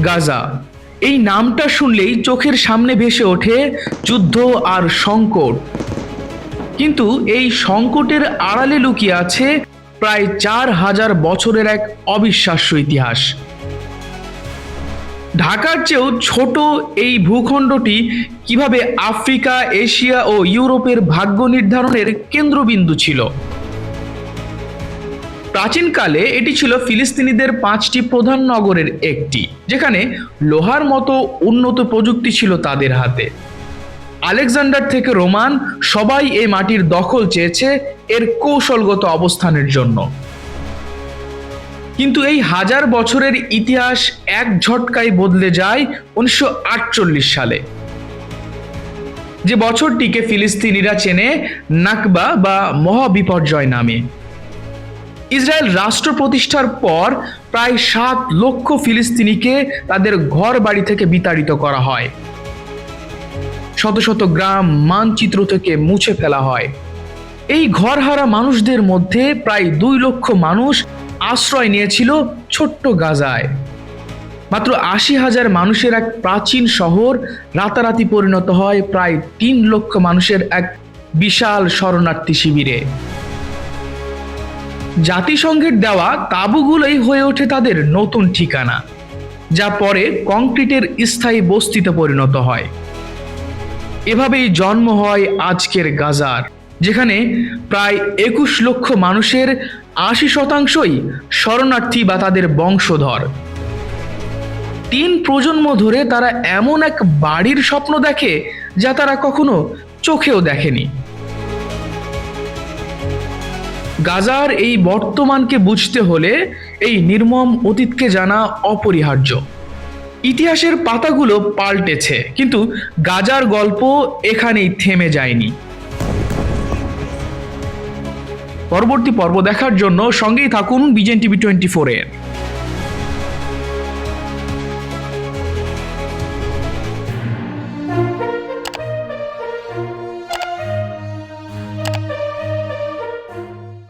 গাজা, এই নামটা শুনলেই চোখের সামনে ভেসে ওঠে যুদ্ধ আর সংকট। কিন্তু এই সংকটের আড়ালে লুকিয়ে আছে প্রায় 4000 বছরের এক অবিশ্বাস্য ইতিহাস। ঢাকার চেয়েও ছোট এই ভূখণ্ডটি কিভাবে আফ্রিকা, এশিয়া ও ইউরোপের ভাগ্য নির্ধারণের কেন্দ্রবিন্দু ছিল। প্রাচীনকালে এটি ছিল ফিলিস্তিনিদের 5টি প্রধান নগরের একটি, যেখানে লোহার মতো উন্নত প্রযুক্তি ছিল তাদের হাতে। আলেকজান্ডার থেকে রোমান সবাই এই মাটির দখল চেয়েছে এর কৌশলগত অবস্থানের জন্য। কিন্তু এই 1000 বছরের ইতিহাস এক ঝটকায় বদলে যায় 1948 সালে, যে বছরটিকে ফিলিস্তিনিরা চেনে নাকবা বা মহাবিপর্যয় নামে। ইসরায়েল রাষ্ট্র প্রতিষ্ঠার পর প্রায় 7 লক্ষ ফিলিস্তিনিকে তাদের ঘর বাড়ি থেকে বিতাড়িত করা হয়। শত শত গ্রাম মানচিত্র থেকে মুছে ফেলা হয়। এই ঘরহারা মানুষদের মধ্যে প্রায় 2 লক্ষ মানুষ আশ্রয় নিয়েছিল ছোট্ট গাজায়। মাত্র 80,000 মানুষের এক প্রাচীন শহর রাতারাতি পরিণত হয় প্রায় 3 লক্ষ মানুষের এক বিশাল শরণার্থী শিবিরে। জাতিসংঘের দেওয়া তাঁবুগুলোই হয়ে ওঠে তাদের নতুন ঠিকানা, যা পরে কংক্রিটের স্থায়ী বস্তিতে পরিণত হয়। এভাবেই জন্ম হয় আজকের গাজার, যেখানে প্রায় 21 লক্ষ মানুষের 80%ই শরণার্থী বা তাদের বংশধর। 3 প্রজন্ম ধরে তারা এমন এক বাড়ির স্বপ্ন দেখে যা তারা কখনো চোখেও দেখেনি। গাজার এই বর্তমানকে বুঝতে হলে এই নির্মম অতীতকে জানা অপরিহার্য। ইতিহাসের পাতাগুলো পাল্টেছে, কিন্তু গাজার গল্প এখানেই থেমে যায়নি। পরবর্তী পর্ব দেখার জন্য সঙ্গেই থাকুন বিজেএন টিভি 24 এর।